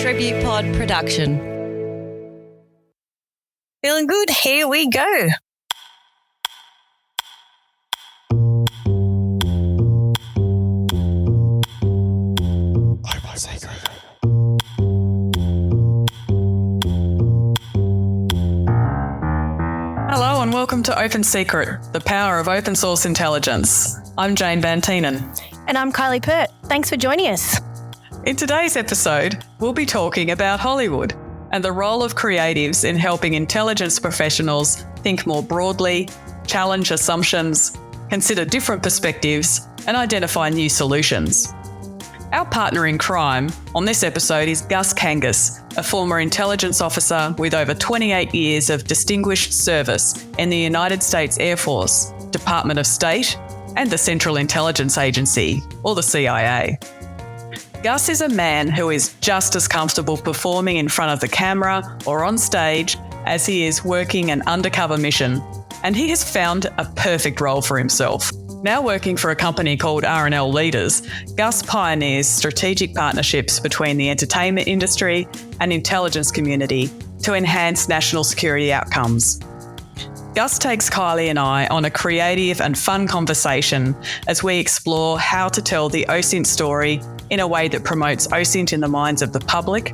TributePod production. Feeling good? Here we go. Open secret. Hello and welcome to Open Secret, the power of open source intelligence. I'm Jane Van Tienen. And I'm Kylie Pert. Thanks for joining us. In today's episode, we'll be talking about Hollywood and the role of creatives in helping intelligence professionals think more broadly, challenge assumptions, consider different perspectives, and identify new solutions. Our partner in crime on this episode is Gus Kangas, a former intelligence officer with over 28 years of distinguished service in the United States Air Force, Department of State, and the Central Intelligence Agency, or the CIA. Gus is a man who is just as comfortable performing in front of the camera or on stage as he is working an undercover mission, and he has found a perfect role for himself. Now working for a company called R&L Leaders, Gus pioneers strategic partnerships between the entertainment industry and intelligence community to enhance national security outcomes. Gus takes Kylie and I on a creative and fun conversation as we explore how to tell the OSINT story in a way that promotes OSINT in the minds of the public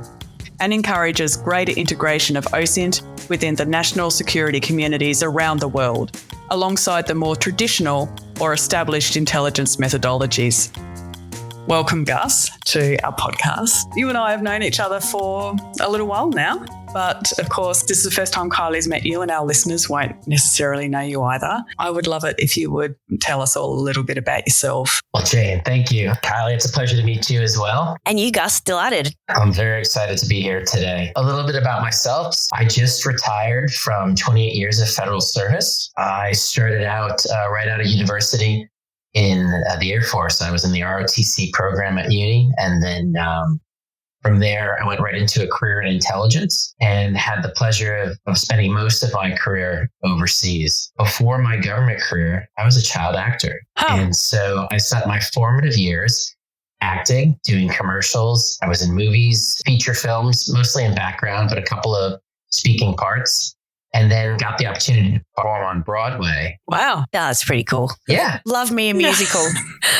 and encourages greater integration of OSINT within the national security communities around the world, alongside the more traditional or established intelligence methodologies. Welcome, Gus, to our podcast. You and I have known each other for a little while now, but of course, this is the first time Kylie's met you and our listeners won't necessarily know you either. I would love it if you would tell us all a little bit about yourself. Well, Jane, thank you. Kylie, it's a pleasure to meet you as well. And you, Gus, delighted. I'm very excited to be here today. A little bit about myself. I just retired from 28 years of federal service. I started out right out of university in the Air Force. I was in the ROTC program at uni. And then from there, I went right into a career in intelligence and had the pleasure of spending most of my career overseas. Before my government career, I was a child actor. Oh. And so I spent my formative years acting, doing commercials. I was in movies, feature films, mostly in background, but a couple of speaking parts. And then got the opportunity to perform on Broadway. Wow. That's pretty cool. Yeah. Love me a musical.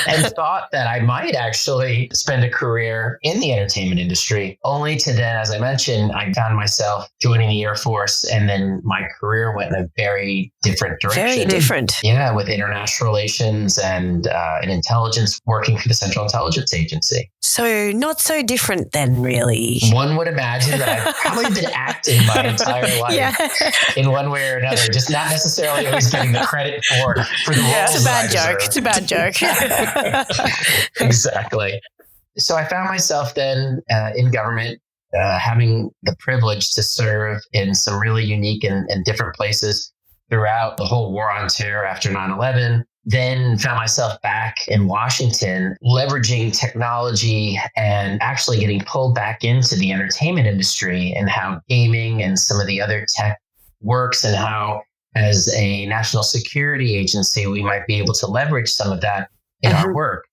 And thought that I might actually spend a career in the entertainment industry, only to then, as I mentioned, I found myself joining the Air Force, and then my career went in a very different direction. Very different. Yeah, with international relations and in intelligence, working for the Central Intelligence Agency. So not so different then, really. One would imagine that I've probably been acting my entire life. Yeah. In one way or another, just not necessarily always getting the credit for the roles. It's a bad joke. It's a bad joke. Exactly. So I found myself then in government, having the privilege to serve in some really unique and different places throughout the whole war on terror after 9/11. Then found myself back in Washington, leveraging technology and actually getting pulled back into the entertainment industry and how gaming and some of the other tech works, and how as a national security agency, we might be able to leverage some of that in our work.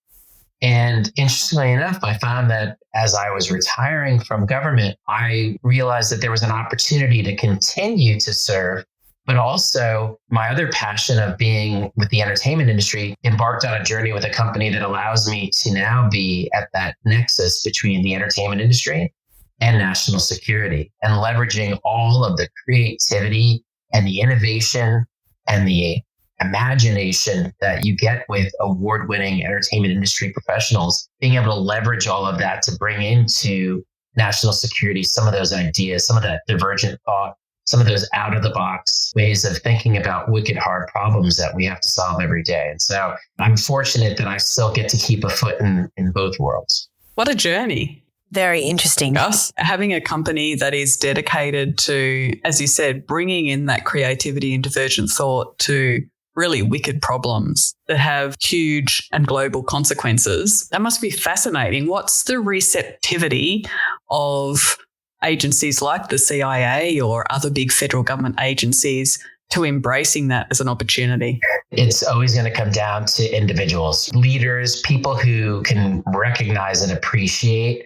And interestingly enough, I found that as I was retiring from government, I realized that there was an opportunity to continue to serve, but also my other passion of being with the entertainment industry embarked on a journey with a company that allows me to now be at that nexus between the entertainment industry and national security, and leveraging all of the creativity and the innovation and the imagination that you get with award-winning entertainment industry professionals, being able to leverage all of that to bring into national security some of those ideas, some of that divergent thought, some of those out-of-the-box ways of thinking about wicked hard problems that we have to solve every day. And so I'm fortunate that I still get to keep a foot in both worlds. What a journey. Very interesting. Gus, having a company that is dedicated to, as you said, bringing in that creativity and divergent thought to really wicked problems that have huge and global consequences. That must be fascinating. What's the receptivity of agencies like the CIA or other big federal government agencies to embracing that as an opportunity? It's always going to come down to individuals, leaders, people who can recognize and appreciate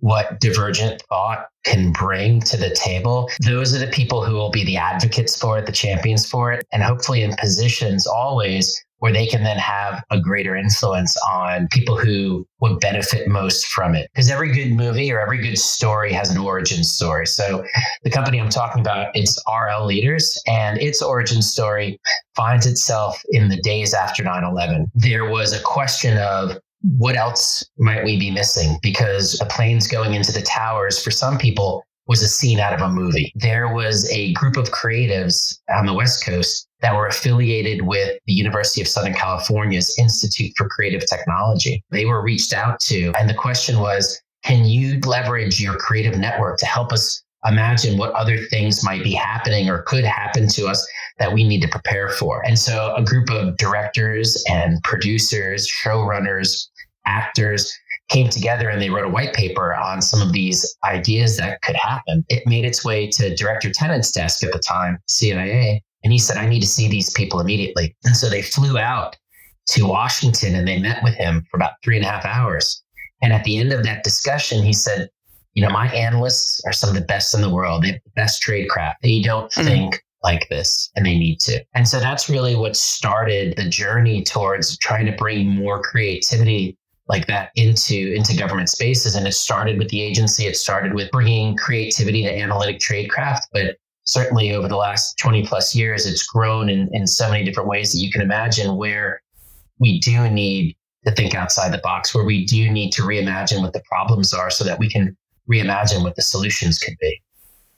what divergent thought can bring to the table, those are the people who will be the advocates for it, the champions for it, and hopefully in positions always where they can then have a greater influence on people who would benefit most from it. Because every good movie or every good story has an origin story. So the company I'm talking about, it's RL Leaders, and its origin story finds itself in the days after 9/11. There was a question of, what else might we be missing? Because the planes going into the towers, for some people, was a scene out of a movie. There was a group of creatives on the West Coast that were affiliated with the University of Southern California's Institute for Creative Technology. They were reached out to, and the question was, can you leverage your creative network to help us imagine what other things might be happening or could happen to us that we need to prepare for? And so a group of directors and producers, showrunners, actors came together and they wrote a white paper on some of these ideas that could happen. It made its way to Director Tennant's desk at the time, CIA, and he said, I need to see these people immediately. And so they flew out to Washington and they met with him for about 3.5 hours. And at the end of that discussion, he said, my analysts are some of the best in the world. They have the best tradecraft. They don't think like this, and they need to. And so that's really what started the journey towards trying to bring more creativity like that into government spaces. And it started with the agency. It started with bringing creativity to analytic tradecraft. But certainly over the last 20 plus years, it's grown in so many different ways that you can imagine, where we do need to think outside the box, where we do need to reimagine what the problems are so that we can reimagine what the solutions could be.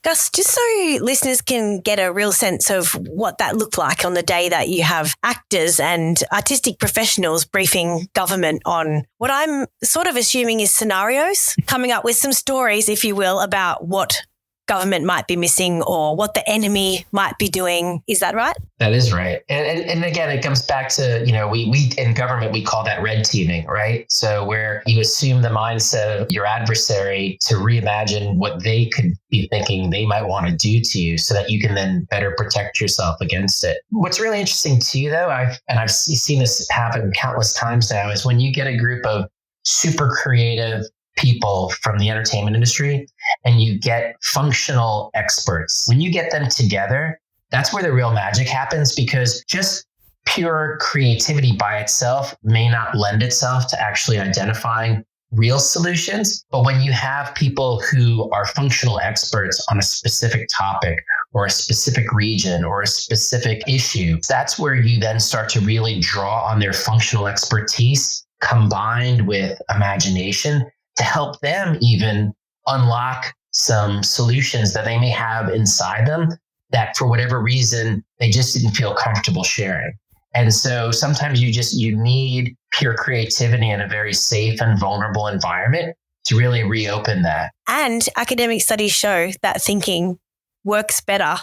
Gus, just so listeners can get a real sense of what that looked like on the day that you have actors and artistic professionals briefing government on what I'm sort of assuming is scenarios, coming up with some stories, if you will, about what government might be missing or what the enemy might be doing. Is that right? That is right. And again, it comes back to, we in government, we call that red teaming, right? So where you assume the mindset of your adversary to reimagine what they could be thinking they might want to do to you so that you can then better protect yourself against it. What's really interesting too, though, I've seen this happen countless times now, is when you get a group of super creative people from the entertainment industry and you get functional experts. When you get them together, that's where the real magic happens, because just pure creativity by itself may not lend itself to actually identifying real solutions. But when you have people who are functional experts on a specific topic or a specific region or a specific issue, that's where you then start to really draw on their functional expertise combined with imagination to help them even unlock some solutions that they may have inside them that for whatever reason, they just didn't feel comfortable sharing. And so sometimes you need pure creativity in a very safe and vulnerable environment to really reopen that. And academic studies show that thinking works better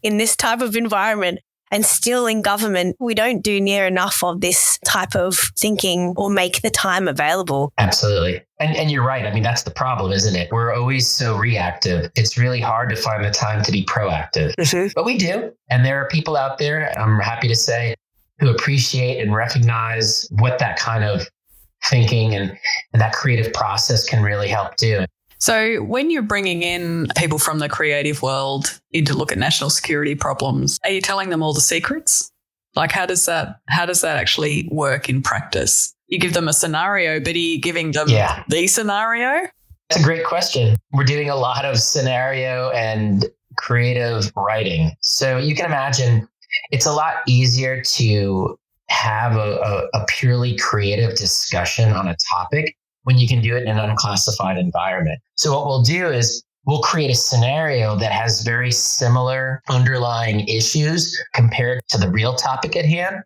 in this type of environment. And still in government, we don't do near enough of this type of thinking or make the time available. Absolutely. And you're right. I mean, that's the problem, isn't it? We're always so reactive. It's really hard to find the time to be proactive. But we do. And there are people out there, I'm happy to say, who appreciate and recognize what that kind of thinking and that creative process can really help do. So when you're bringing in people from the creative world in to look at national security problems, are you telling them all the secrets? Like, how does that actually work in practice? You give them a scenario, but are you giving them the scenario? That's a great question. We're doing a lot of scenario and creative writing. So you can imagine it's a lot easier to have a purely creative discussion on a topic when you can do it in an unclassified environment. So what we'll do is we'll create a scenario that has very similar underlying issues compared to the real topic at hand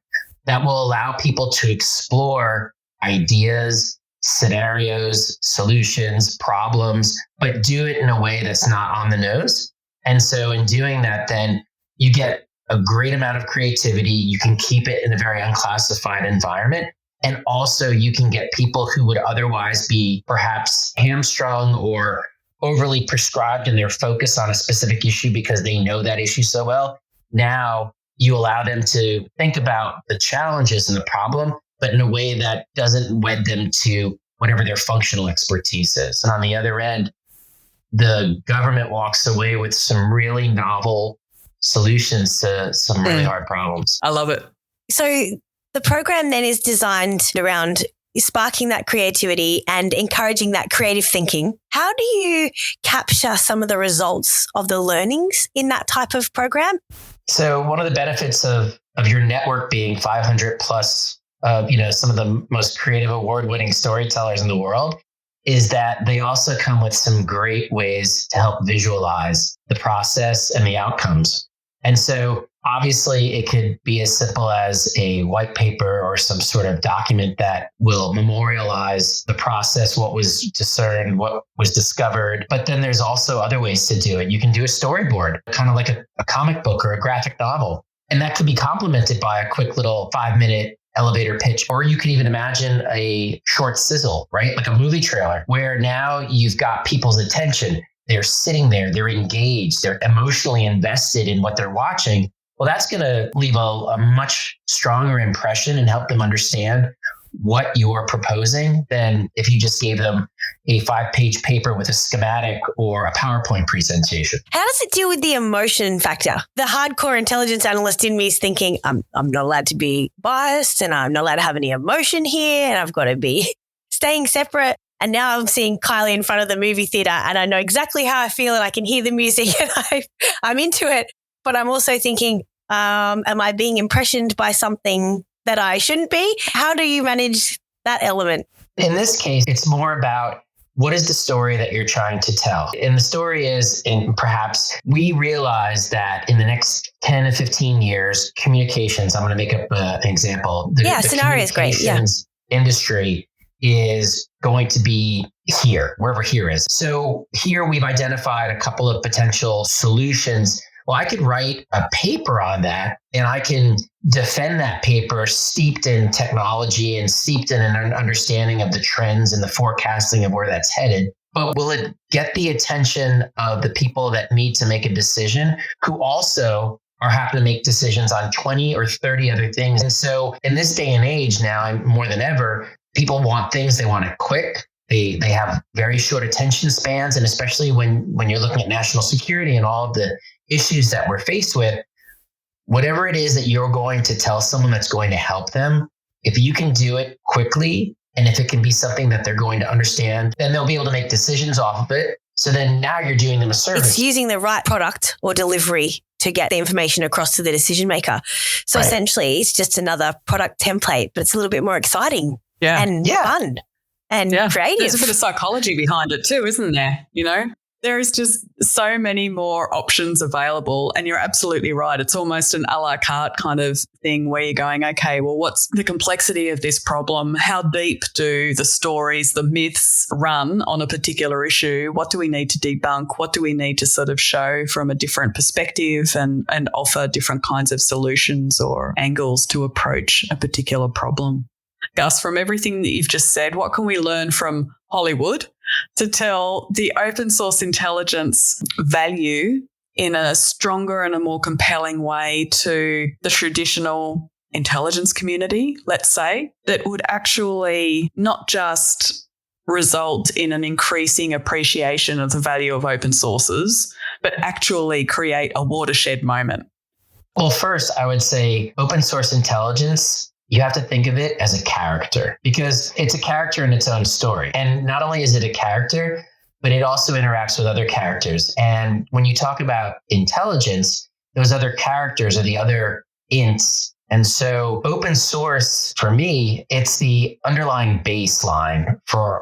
that will allow people to explore ideas, scenarios, solutions, problems, but do it in a way that's not on the nose. And so in doing that, then you get a great amount of creativity. You can keep it in a very unclassified environment. And also you can get people who would otherwise be perhaps hamstrung or overly prescribed in their focus on a specific issue because they know that issue so well. Now you allow them to think about the challenges and the problem, but in a way that doesn't wed them to whatever their functional expertise is. And on the other end, the government walks away with some really novel solutions to some really hard problems. I love it. So the program then is designed around sparking that creativity and encouraging that creative thinking. How do you capture some of the results of the learnings in that type of program? So one of the benefits of your network being 500 plus, some of the most creative award-winning storytellers in the world is that they also come with some great ways to help visualize the process and the outcomes. And so obviously it could be as simple as a white paper or some sort of document that will memorialize the process, what was discerned, what was discovered. But then there's also other ways to do it. You can do a storyboard, kind of like a comic book or a graphic novel. And that could be complemented by a quick little 5-minute elevator pitch, or you could even imagine a short sizzle, right? Like a movie trailer where now you've got people's attention. They're sitting there, they're engaged, they're emotionally invested in what they're watching. Well, that's going to leave a much stronger impression and help them understand what you're proposing than if you just gave them a 5-page paper with a schematic or a PowerPoint presentation. How does it deal with the emotion factor? The hardcore intelligence analyst in me is thinking, I'm not allowed to be biased and I'm not allowed to have any emotion here and I've got to be staying separate. And now I'm seeing Kylie in front of the movie theater and I know exactly how I feel and I can hear the music and I'm into it. But I'm also thinking, am I being impressioned by something that I shouldn't be? How do you manage that element? In this case, it's more about what is the story that you're trying to tell? And the story is, and perhaps we realize that in the next 10 to 15 years, communications, I'm going to make up an example. The scenario is great. Yeah. Industry is going to be here, wherever here is. So here we've identified a couple of potential solutions. Well, I could write a paper on that and I can defend that paper steeped in technology and steeped in an understanding of the trends and the forecasting of where that's headed. But will it get the attention of the people that need to make a decision who also are having to make decisions on 20 or 30 other things? And so in this day and age now, more than ever, people want things, they want it quick. They have very short attention spans. And especially when you're looking at national security and all of the issues that we're faced with, whatever it is that you're going to tell someone that's going to help them, if you can do it quickly, and if it can be something that they're going to understand, then they'll be able to make decisions off of it. So then now you're doing them a service. It's using the right product or delivery to get the information across to the decision maker. So essentially it's just another product template, but it's a little bit more exciting and fun and creative. There's a bit of psychology behind it too, isn't there? You know? There is just so many more options available, and you're absolutely right. It's almost an a la carte kind of thing where you're going, okay, well, what's the complexity of this problem? How deep do the stories, the myths run on a particular issue? What do we need to debunk? What do we need to sort of show from a different perspective and offer different kinds of solutions or angles to approach a particular problem? Gus, from everything that you've just said, what can we learn from Hollywood to tell the open source intelligence value in a stronger and a more compelling way to the traditional intelligence community, let's say, that would actually not just result in an increasing appreciation of the value of open sources, but actually create a watershed moment? Well, first, I would say open source intelligence, you have to think of it as a character because it's a character in its own story. And not only is it a character, but it also interacts with other characters. And when you talk about intelligence, those other characters are the other ints. And so open source, for me, it's the underlying baseline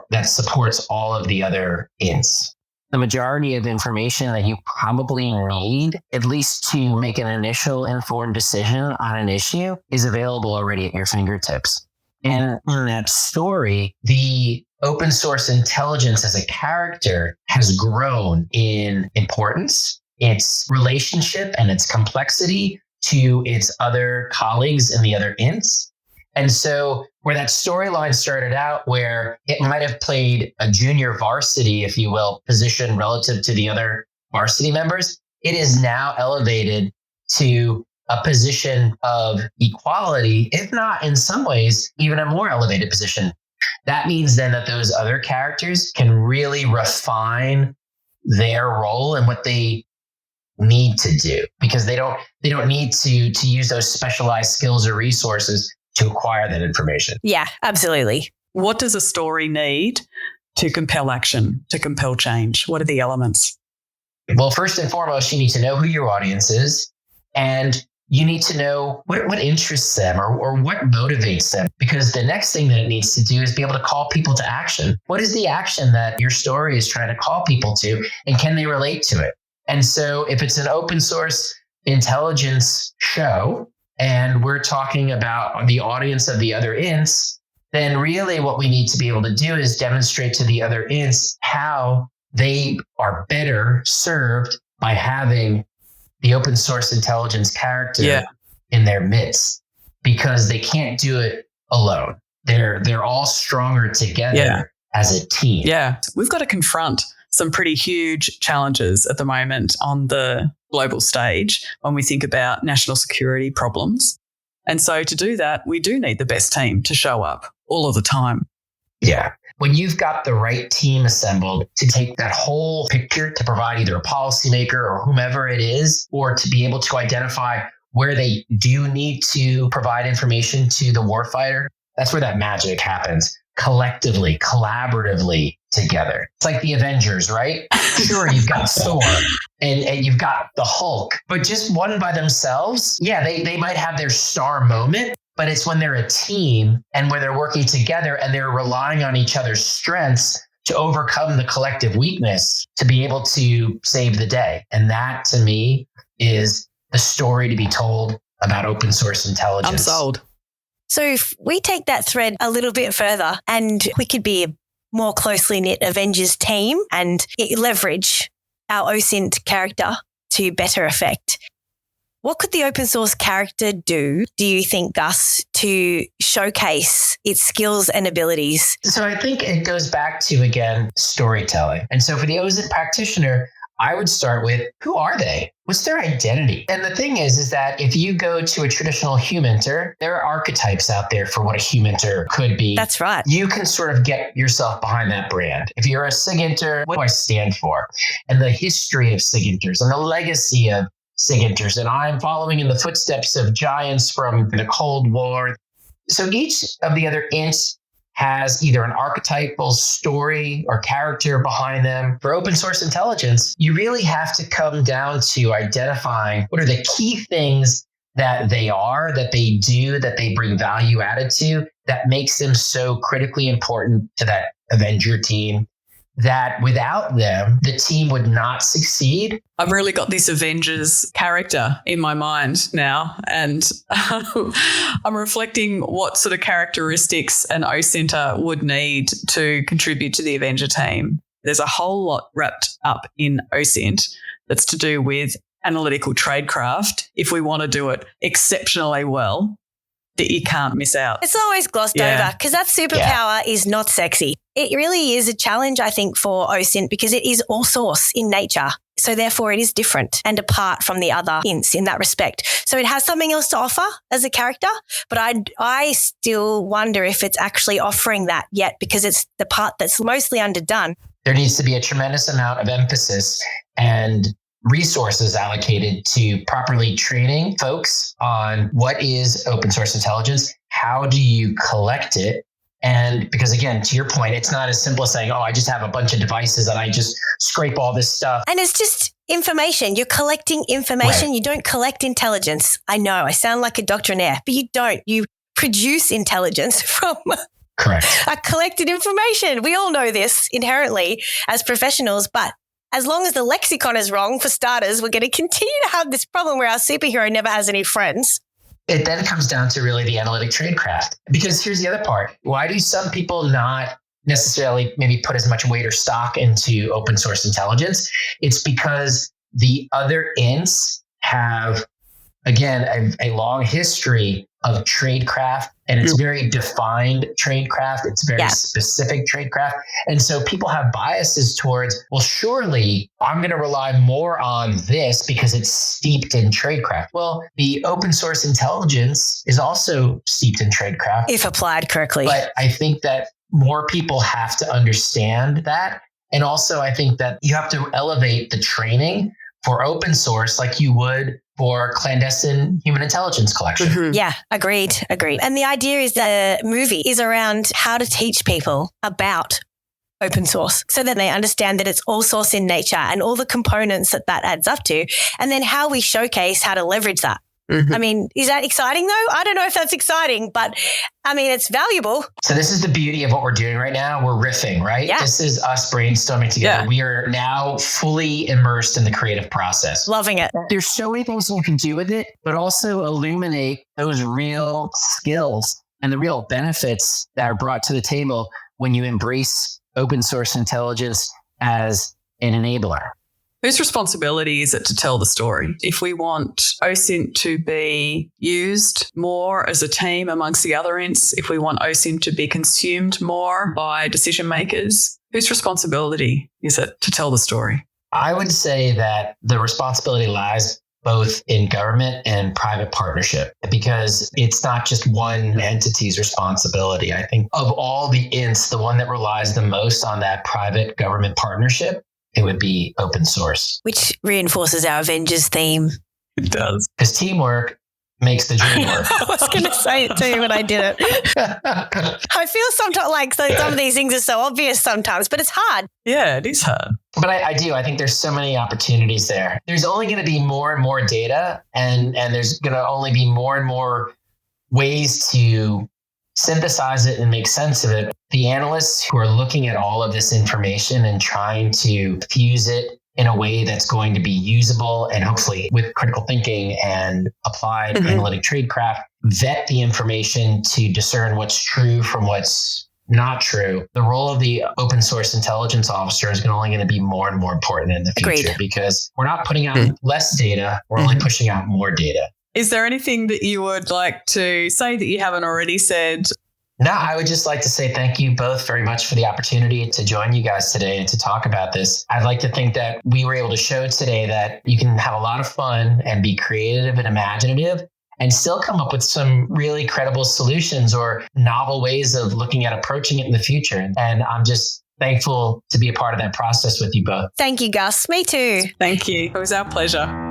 that supports all of the other ints. The majority of information that you probably need, at least to make an initial informed decision on an issue, is available already at your fingertips. And in that story, the open source intelligence as a character has grown in importance, its relationship and its complexity to its other colleagues and the other ints. And so where that storyline started out, where it might have played a junior varsity, if you will, position relative to the other varsity members, it is now elevated to a position of equality, if not in some ways, even a more elevated position. that means then that those other characters can really refine their role and what they need to do, because they don't need to use those specialized skills or resources to acquire that information. Yeah, absolutely. What does a story need to compel action, to compel change? What are the elements? Well, first and foremost, you need to know who your audience is, and you need to know what interests them or what motivates them, because the next thing that it needs to do is be able to call people to action. What is the action that your story is trying to call people to, and can they relate to it? And so if it's an open source intelligence show and we're talking about the audience of the other ints, then really what we need to be able to do is demonstrate to the other ints how they are better served by having the open source intelligence character in their midst, because they can't do it alone. They're all stronger together as a team. Yeah, we've got to confront some pretty huge challenges at the moment on the global stage when we think about national security problems. And so to do that, we do need the best team to show up all of the time. Yeah. When you've got the right team assembled to take that whole picture to provide either a policymaker or whomever it is, or to be able to identify where they do need to provide information to the warfighter, that's where that magic happens. Collectively, collaboratively together. It's like the Avengers, right? Sure, you've got Thor and you've got the Hulk, but just one by themselves, they might have their star moment, but it's when they're a team and where they're working together and they're relying on each other's strengths to overcome the collective weakness to be able to save the day. And that, to me, is the story to be told about open source intelligence. I'm sold. So if we take that thread a little bit further and we could be a more closely knit Avengers team and leverage our OSINT character to better effect, what could the open source character do you think, Gus, to showcase its skills and abilities? So I think it goes back to, again, storytelling. And so for the OSINT practitioner, I would start with, who are they? What's their identity? And the thing is that if you go to a traditional humanter, there are archetypes out there for what a humanter could be. That's right. You can sort of get yourself behind that brand. If you're a SIGINTer, what do I stand for? And the history of SIGINTers and the legacy of SIGINTers. And I'm following in the footsteps of giants from the Cold War. So each of the other ints has either an archetypal story or character behind them. For open source intelligence, you really have to come down to identifying what are the key things that they are, that they do, that they bring value added to, that makes them so critically important to that Avenger team, that without them, the team would not succeed. I've really got this Avengers character in my mind now, and I'm reflecting what sort of characteristics an OSINTer would need to contribute to the Avenger team. There's a whole lot wrapped up in OSINT that's to do with analytical tradecraft if we want to do it exceptionally well that you can't miss out. It's always glossed over because that superpower is not sexy. It really is a challenge, I think, for OSINT because it is all source in nature. So therefore it is different and apart from the other ints in that respect. So it has something else to offer as a character, but I still wonder if it's actually offering that yet because it's the part that's mostly underdone. There needs to be a tremendous amount of emphasis and resources allocated to properly training folks on what is open source intelligence, how do you collect it, and because again, to your point, it's not as simple as saying, oh, I just have a bunch of devices and I just scrape all this stuff. And it's just information. You're collecting information. Right. You don't collect intelligence. I know I sound like a doctrinaire, but you don't. You produce intelligence from Correct. Collected information. We all know this inherently as professionals, but as long as the lexicon is wrong, for starters, we're going to continue to have this problem where our superhero never has any friends. It then comes down to really the analytic tradecraft. Because here's the other part. Why do some people not necessarily maybe put as much weight or stock into open source intelligence? It's because the other ints have, again, a long history of tradecraft, and it's very defined tradecraft. It's very specific tradecraft. And so people have biases towards, well, surely I'm going to rely more on this because it's steeped in tradecraft. Well, the open source intelligence is also steeped in tradecraft. If applied correctly. But I think that more people have to understand that. And also, I think that you have to elevate the training for open source like you would for clandestine human intelligence collection. Mm-hmm. Yeah, agreed. And the idea is that the movie is around how to teach people about open source so that they understand that it's all source in nature and all the components that adds up to, and then how we showcase how to leverage that. Mm-hmm. I mean, is that exciting though? I don't know if that's exciting, but I mean, it's valuable. So this is the beauty of what we're doing right now. We're riffing, right? Yeah. This is us brainstorming together. Yeah. We are now fully immersed in the creative process. Loving it. There's so many things you can do with it, but also illuminate those real skills and the real benefits that are brought to the table when you embrace open source intelligence as an enabler. Whose responsibility is it to tell the story? If we want OSINT to be used more as a team amongst the other ints, if we want OSINT to be consumed more by decision makers, whose responsibility is it to tell the story? I would say that the responsibility lies both in government and private partnership, because it's not just one entity's responsibility. I think of all the ints, the one that relies the most on that private government partnership, it would be open source. Which reinforces our Avengers theme. It does. Because teamwork makes the dream work. I was going to say it too, but I didn't. I feel sometimes like some of these things are so obvious sometimes, but it's hard. Yeah, it is hard. But I do. I think there's so many opportunities there. There's only going to be more and more data, and there's going to only be more and more ways to synthesize it and make sense of it. The analysts who are looking at all of this information and trying to fuse it in a way that's going to be usable and hopefully with critical thinking and applied analytic tradecraft, vet the information to discern what's true from what's not true. The role of the open source intelligence officer is only going to be more and more important in the future. Agreed. Because we're not putting out less data, we're only pushing out more data. Is there anything that you would like to say that you haven't already said? No, I would just like to say thank you both very much for the opportunity to join you guys today and to talk about this. I'd like to think that we were able to show today that you can have a lot of fun and be creative and imaginative and still come up with some really credible solutions or novel ways of looking at approaching it in the future. And I'm just thankful to be a part of that process with you both. Thank you, Gus. Me too. Thank you. It was our pleasure.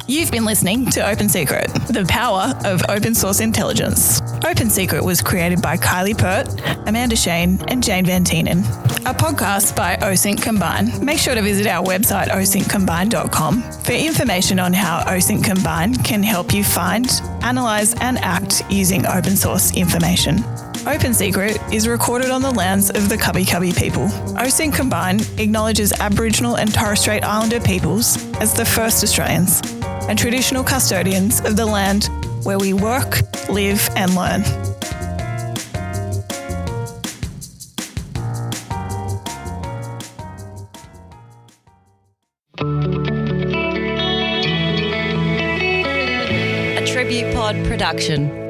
You've been listening to Open Secret, the power of open source intelligence. Open Secret was created by Kylie Pert, Amanda Shane, and Jane Van Tienen. A podcast by OSINT Combine. Make sure to visit our website, osintcombine.com, for information on how OSINT Combine can help you find, analyse, and act using open source information. Open Secret is recorded on the lands of the Kabi Kabi people. OSINT Combine acknowledges Aboriginal and Torres Strait Islander peoples as the first Australians and traditional custodians of the land where we work, live, and learn. A TributePod production.